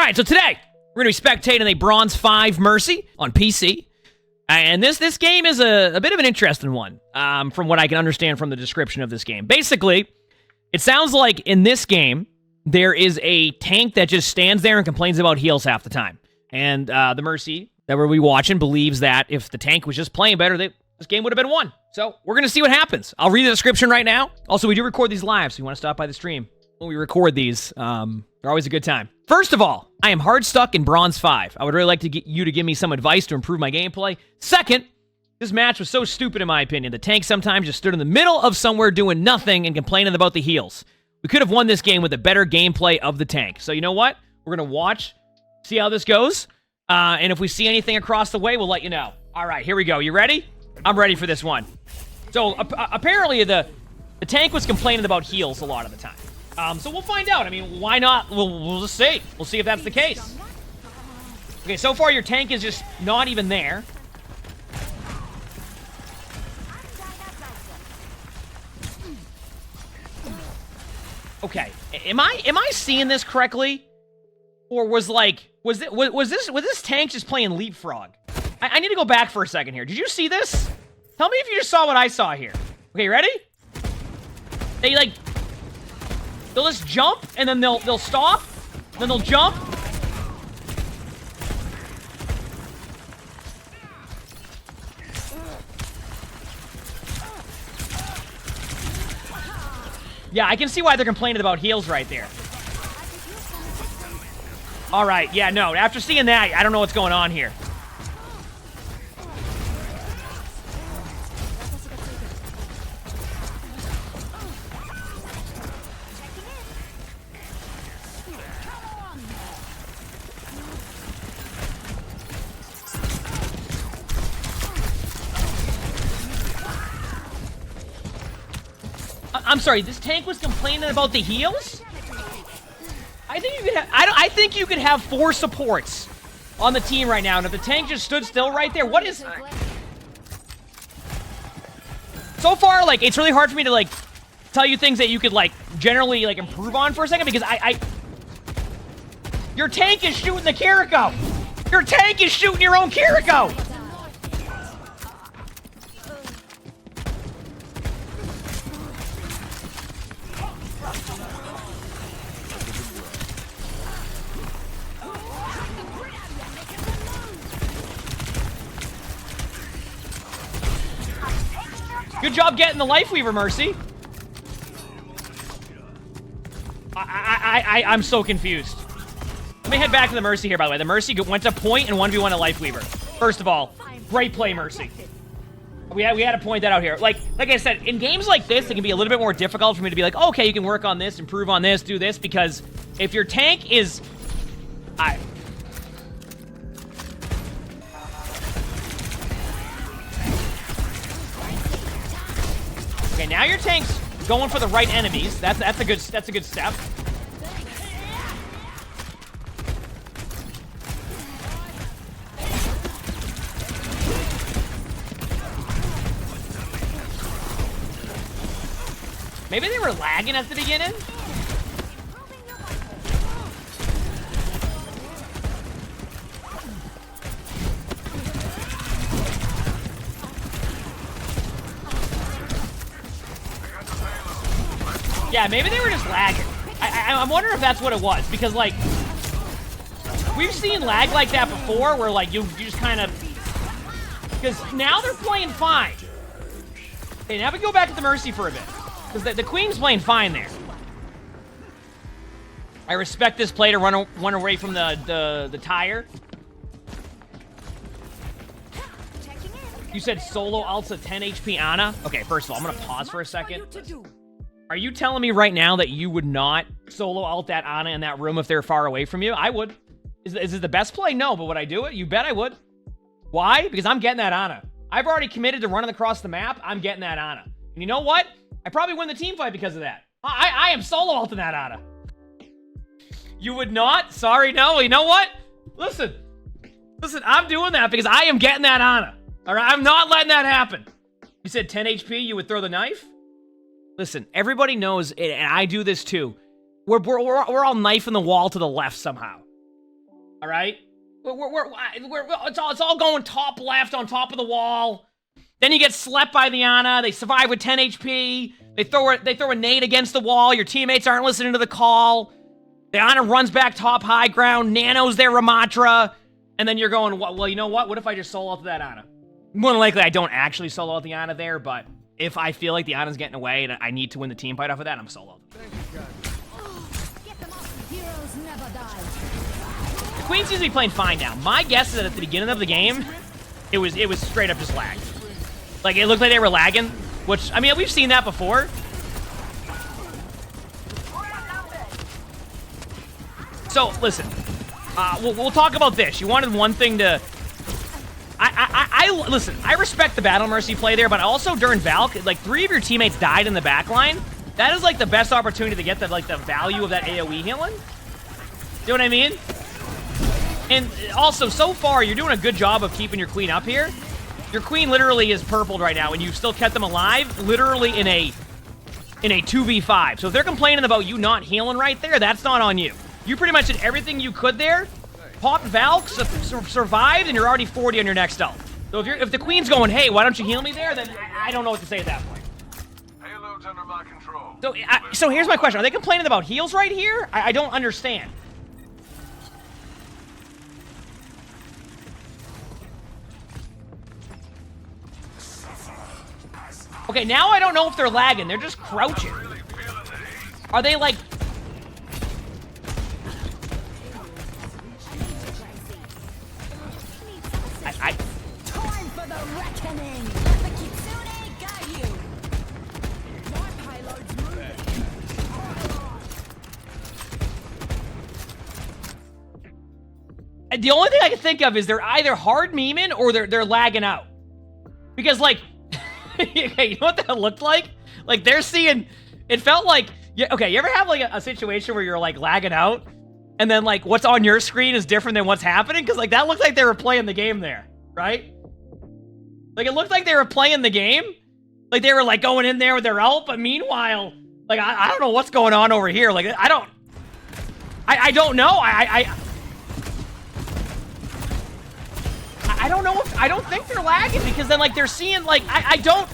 Alright, so today, we're going to be spectating a Bronze 5 Mercy on PC. And this game is a bit of an interesting one, from what I can understand from the description of this game. Basically, it sounds like in this game, there is a tank that just stands there and complains about heals half the time. And the Mercy that we'll be watching believes that if the tank was just playing better, this game would have been won. So we're going to see what happens. I'll read the description right now. Also, we do record these live, so you want to stop by the stream when we record these. They're always a good time. First of all, I am hard stuck in Bronze 5. I would really like to get you to give me some advice to improve my gameplay. Second, this match was so stupid in my opinion. The tank sometimes just stood in the middle of somewhere doing nothing and complaining about the heals. We could have won this game with a better gameplay of the tank. So you know what? We're going to watch, see how this goes. And if we see anything across the way, we'll let you know. All right, here we go. You ready? I'm ready for this one. So apparently the tank was complaining about heals a lot of the time. So we'll find out. I mean, why not? We'll just see. We'll see if that's the case. Okay, so far your tank is just not even there. Okay, am I seeing this correctly? Or was this tank just playing leapfrog? I need to go back for a second here. Did you see this? Tell me if you just saw what I saw here. Okay, ready? They'll just jump, and then they'll stop, then they'll jump. Yeah, I can see why they're complaining about heals right there. All right, yeah, no, after seeing that, I don't know what's going on here. I'm sorry, this tank was complaining about the heals? I think you could have 4 supports on the team right now, and if the tank just stood still right there, what is... So far, it's really hard for me to, tell you things that you could, generally, improve on for a second, because Your tank is shooting the Kiriko! Your tank is shooting your own Kiriko! Good job getting the Life Weaver, Mercy. I'm so confused. Let me head back to the Mercy here, by the way. The Mercy went to point and 1v1 a Life Weaver. First of all, great play, Mercy. We had to point that out here. Like I said, in games like this, it can be a little bit more difficult for me to be like, okay, you can work on this, improve on this, do this, because if your tank is... Okay, now your tank's going for the right enemies. That's a good step. Maybe they were lagging at the beginning. Yeah, maybe they were just lagging. I'm wondering if that's what it was, because, we've seen lag like that before, where, you just kind of... Because now they're playing fine. Okay, now we go back to the Mercy for a bit. Because the Queen's playing fine there. I respect this play to run away from the tire. You said solo ults a 10 HP Ana? Okay, first of all, I'm going to pause for a second. Are you telling me right now that you would not solo ult that Ana in that room if they're far away from you? I would. Is it the best play? No, but would I do it? You bet I would. Why? Because I'm getting that Ana. I've already committed to running across the map. I'm getting that Ana. And you know what? I probably win the team fight because of that. I am solo ulting that Ana. You would not? Sorry, no. You know what? Listen, I'm doing that because I am getting that Ana. All right, I'm not letting that happen. You said 10 HP, you would throw the knife? Listen, everybody knows, and I do this too. We're all knifing the wall to the left somehow. All right? It's all going top left on top of the wall. Then you get slept by the Ana. They survive with 10 HP. They throw a nade against the wall. Your teammates aren't listening to the call. The Ana runs back top high ground. Nano's their Ramatra. And then you're going, well, you know what? What if I just solo out that Ana? More than likely, I don't actually solo out the Ana there, but if I feel like the Ana's getting away and I need to win the team fight off of that, I'm solo. The Queen seems to be playing fine now. My guess is that at the beginning of the game, it was straight up just lag. Like, it looked like they were lagging, which, I mean, we've seen that before. So, listen, we'll talk about this. You wanted one thing to... Listen, I respect the Battle Mercy play there, but also during Valk, like, 3 of your teammates died in the backline. That is, like, the best opportunity to get the, like, the value of that AoE healing. You know what I mean? And also, so far, you're doing a good job of keeping your Queen up here. Your Queen literally is purpled right now, and you've still kept them alive, literally in a 2v5. So if they're complaining about you not healing right there, that's not on you. You pretty much did everything you could there, popped Valk, survived, and you're already 40 on your next ult. So if the Queen's going, hey, why don't you heal me there, then I don't know what to say at that point. Payload's under my control. So here's my question. Are they complaining about heals right here? I don't understand. Okay, now I don't know if they're lagging. They're just crouching. Are they like... Time for the reckoning. Let the Kitsune guide you. My payload's moving. The only thing I can think of is they're either hard memeing or they're lagging out. Because, like... Okay, you know what that looked like? Like, they're seeing... It felt like... Yeah, okay, you ever have, like, a situation where you're, like, lagging out? And then, like, what's on your screen is different than what's happening? Because, like, that looked like they were playing the game there, right? Like, it looked like they were playing the game. Like, they were, like, going in there with their ult. But meanwhile, like, I don't know what's going on over here. Like, I don't know. I don't know if... I don't think they're lagging because then, like, they're seeing, like... I don't...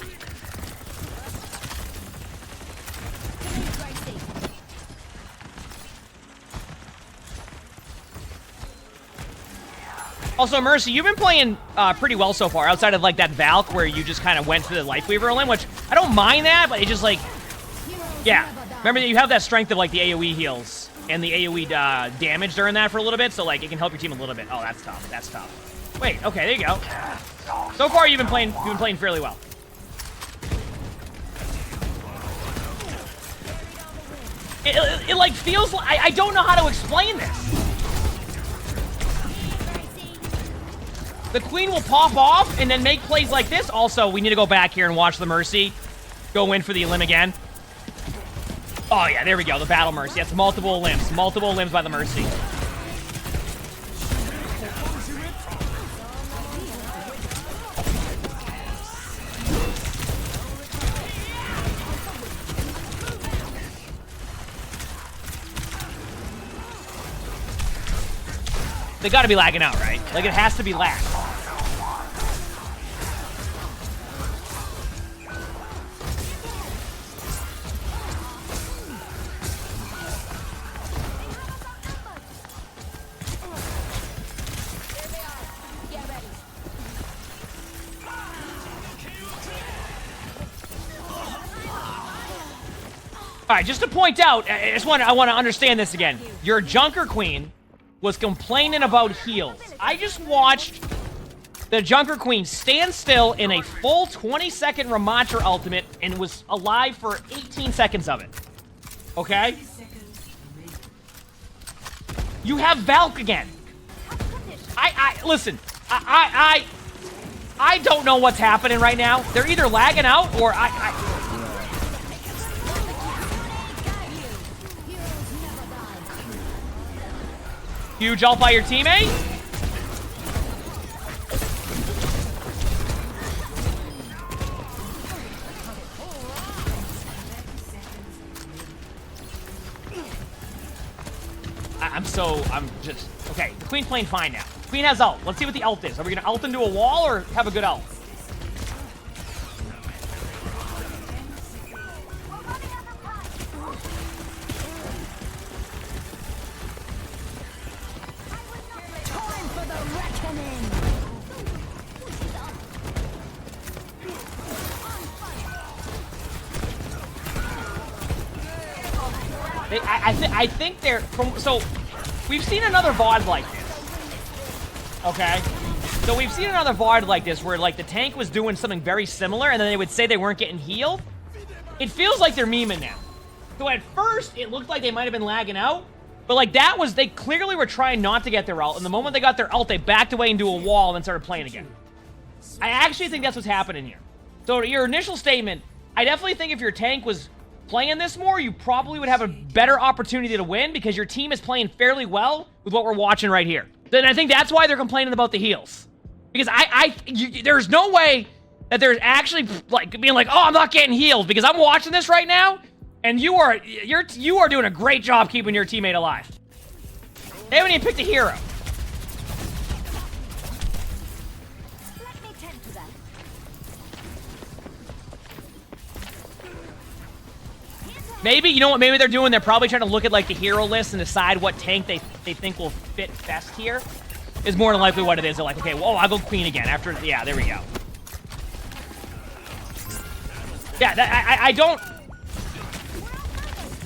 Also, Mercy, you've been playing pretty well so far, outside of, like, that Valk where you just kind of went to the Lifeweaver limb, which I don't mind that, but it just, like... Yeah. Remember, you have that strength of, like, the AoE heals and the AoE damage during that for a little bit, so, like, it can help your team a little bit. Oh, that's tough. That's tough. Wait, okay, there you go. So far, you've been playing fairly well. It like, feels like... I don't know how to explain this. The Queen will pop off and then make plays like this. Also, we need to go back here and watch the Mercy go in for the limb again. Oh, yeah, there we go. The Battle Mercy. That's multiple limbs. Multiple limbs by the Mercy. They gotta be lagging out, right? Like, it has to be lag. All right, just to point out, I want to understand this again. Your Junker Queen was complaining about heals. I just watched the Junker Queen stand still in a full 20-second Ramatra ultimate and was alive for 18 seconds of it. Okay? You have Valk again. Listen, I don't know what's happening right now. They're either lagging out or Huge ult by your teammate. I'm just... Okay, the Queen's playing fine now. Queen has ult. Let's see what the ult is. Are we gonna ult into a wall or have a good ult? Time for the reckoning. I think they're so we've seen another VOD like this. Okay? So we've seen another VOD like this where like the tank was doing something very similar and then they would say they weren't getting healed. It feels like they're memeing now. So at first it looked like they might have been lagging out, but like that was they clearly were trying not to get their ult, and the moment they got their ult, they backed away into a wall and then started playing again. I actually think that's what's happening here. So to your initial statement, I definitely think if your tank was playing this more, you probably would have a better opportunity to win because your team is playing fairly well with what we're watching right here. Then I think that's why they're complaining about the heals. Because there's no way that there's actually like being like, oh, I'm not getting healed because I'm watching this right now, and you are doing a great job keeping your teammate alive. They haven't even picked a hero. Let me tend to that. Maybe, you know what maybe they're doing? They're probably trying to look at like the hero list and decide what tank they think will fit best here. Is more than likely what it is. They're like, okay, well, I'll go Queen again after, yeah, there we go. Yeah, I don't,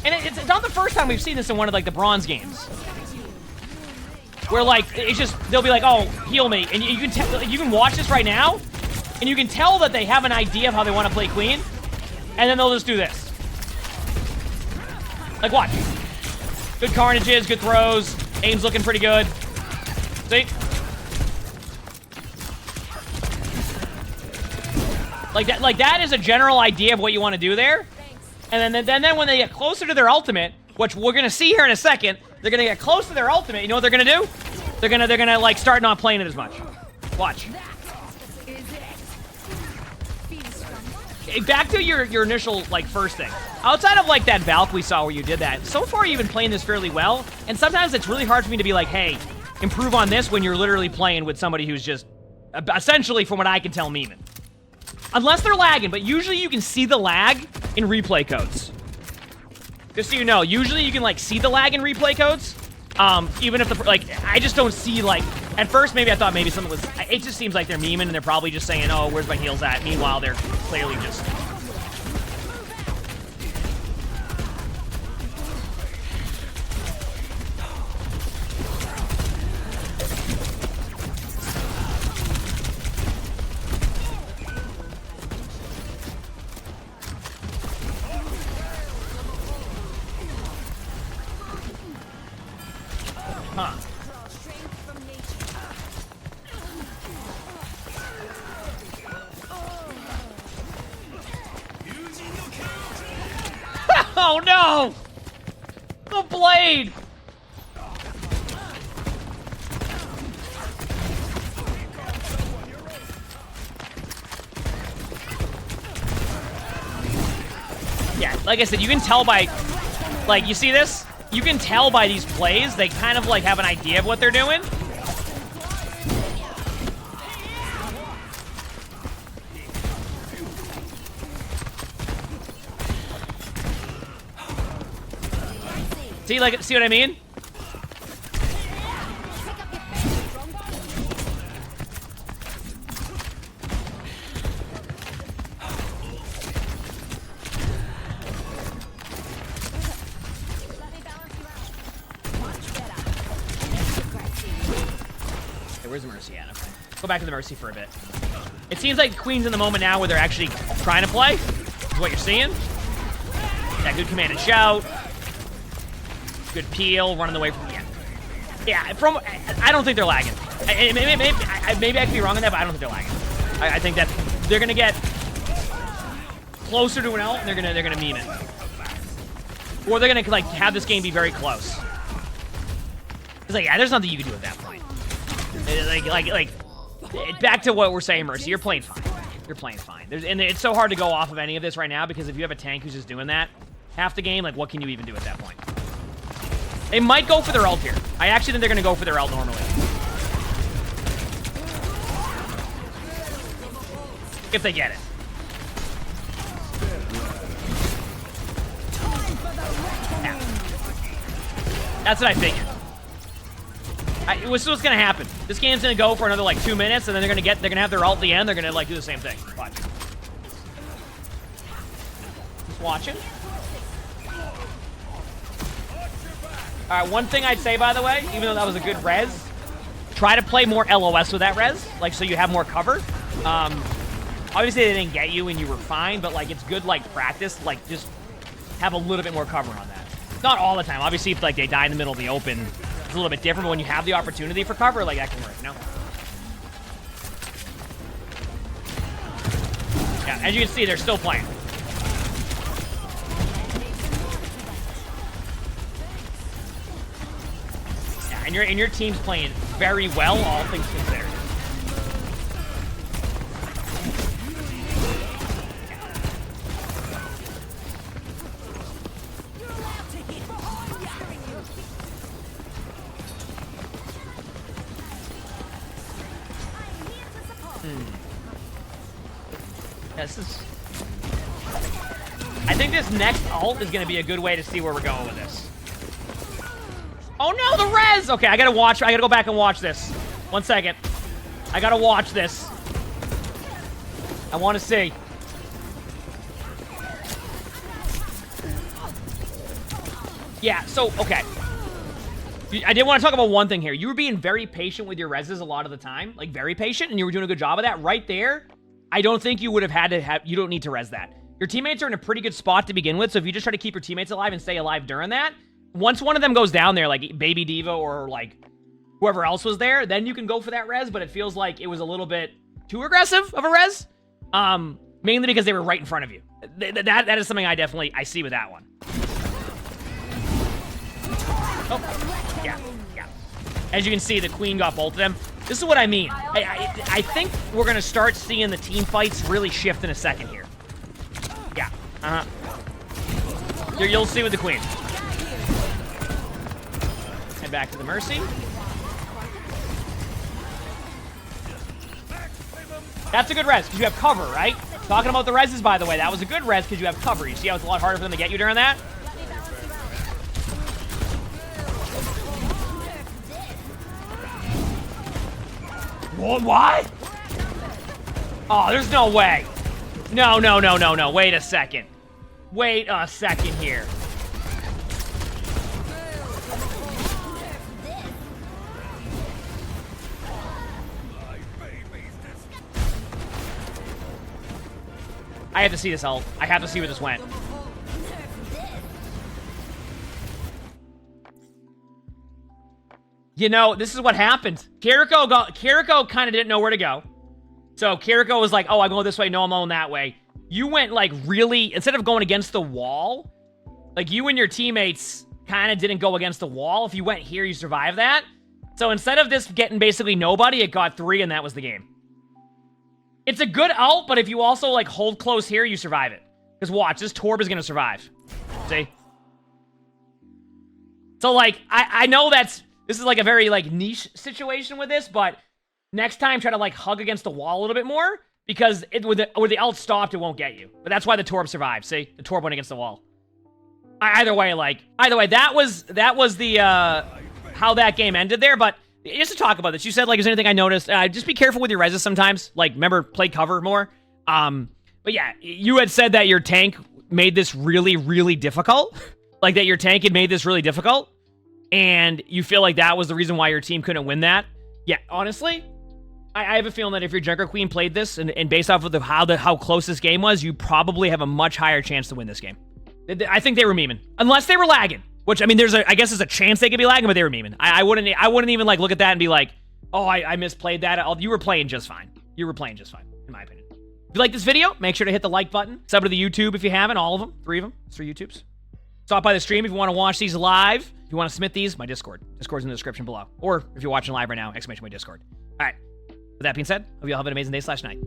and it's not the first time we've seen this in one of like the bronze games. Where like, it's just, they'll be like, oh, heal me. And you can watch this right now, and you can tell that they have an idea of how they want to play Queen, and then they'll just do this. Like, watch. Good carnages, good throws, aim's looking pretty good. See? Like that is a general idea of what you want to do there. And then when they get closer to their ultimate, which we're gonna see here in a second, they're gonna get close to their ultimate. You know what they're gonna do? They're gonna like start not playing it as much. Watch. Back to your initial like first thing. Outside of like that Valk we saw where you did that, so far you've been playing this fairly well. And sometimes it's really hard for me to be like, hey, improve on this when you're literally playing with somebody who's just essentially, from what I can tell, memeing. Unless they're lagging, but usually you can see the lag in replay codes. Just so you know, usually you can like see the lag in replay codes. Even if the, like, I just don't see like, at first maybe I thought maybe something was, it just seems like they're memeing and they're probably just saying, oh, where's my heals at? Meanwhile, they're clearly just... Huh. Oh no! The blade! Yeah, like I said, you can tell by, like, you see this? You can tell by these plays, they kind of like have an idea of what they're doing. See what I mean? Where's the Mercy at? Okay. Go back to the Mercy for a bit. It seems like Queen's in the moment now where they're actually trying to play. Is what you're seeing. Yeah, good command and shout. Good peel, running away from the end. Yeah, I don't think they're lagging. Maybe I could be wrong on that, but I don't think they're lagging. I think that they're gonna get closer to an ult and they're gonna meme it. Or they're gonna like have this game be very close. It's like, yeah, there's nothing you can do at that point. Back to what we're saying, Mercy. You're playing fine. You're playing fine. And it's so hard to go off of any of this right now because if you have a tank who's just doing that half the game, like, what can you even do at that point? They might go for their ult here. I actually think they're going to go for their ult normally. If they get it. Yeah. That's what I figured. What's going to happen? This game's going to go for another like 2 minutes, and then they're going to have their ult at the end. They're going to like do the same thing. Watch. Just watching. All right, one thing I'd say, by the way, even though that was a good res, try to play more LOS with that res, like so you have more cover. Obviously they didn't get you and you were fine, but like it's good like practice, like just have a little bit more cover on that. Not all the time. Obviously if like they die in the middle of the open, it's a little bit different, but when you have the opportunity for cover, like that can work, you know? Yeah, as you can see, they're still playing. And your team's playing very well, all things considered. Yeah, this is... I think this next ult is going to be a good way to see where we're going with this. Oh no, the res! Okay, I gotta go back and watch this. 1 second. I gotta watch this. I want to see. Yeah, so, okay. I did want to talk about one thing here. You were being very patient with your reses a lot of the time. Like, very patient, and you were doing a good job of that. Right there, I don't think you would have had to have... You don't need to res that. Your teammates are in a pretty good spot to begin with, so if you just try to keep your teammates alive and stay alive during that, once one of them goes down there, like Baby Diva or like whoever else was there, then you can go for that res, but it feels like it was a little bit too aggressive of a res. Mainly because they were right in front of you. That is something I see with that one. Oh, yeah. As you can see, the Queen got both of them. This is what I mean. I think we're going to start seeing the team fights really shift in a second here. Yeah. You'll see with the Queen. Head back to the Mercy. That's a good res, because you have cover, right? Talking about the reses, by the way, that was a good res because you have cover. You see how it's a lot harder for them to get you during that? What? Oh, there's no way. No. Wait a second. Wait a second here. I have to see this ult. I have to see where this went. You know, this is what happened. Kiriko kind of didn't know where to go. So Kiriko was like, oh, I'm going this way. No, I'm going that way. You went like really, instead of going against the wall, like you and your teammates kind of didn't go against the wall. If you went here, you survived that. So instead of this getting basically nobody, it got 3 and that was the game. It's a good ult, but if you also like hold close here, you survive it. Because watch, this Torb is going to survive. See? So like, I know this is like a very like niche situation with this, but next time try to like hug against the wall a little bit more, because with the ult stopped, it won't get you. But that's why the Torb survived. See? The Torb went against the wall. Either way, that was the how that game ended there, but just to talk about this, you said, like, is there anything I noticed? Just be careful with your reses sometimes. Like, remember, play cover more. But yeah, you had said that your tank made this really, really difficult. Like, that your tank had made this really difficult. And you feel like that was the reason why your team couldn't win that. Yeah, honestly, I have a feeling that if your Junker Queen played this, and based off of how close this game was, you probably have a much higher chance to win this game. I think they were memeing. Unless they were lagging. Which, I mean, I guess there's a chance they could be lagging, but they were memeing. I wouldn't even, like, look at that and be like, oh, I misplayed that. You were playing just fine. You were playing just fine, in my opinion. If you like this video, make sure to hit the like button. Sub to the YouTube if you haven't, all of them. 3 of them. It's 3 YouTubes. Stop by the stream if you want to watch these live. If you want to submit these, my Discord. Discord's in the description below. Or if you're watching live right now, exclamation my Discord. All right. With that being said, hope you all have an amazing day/night.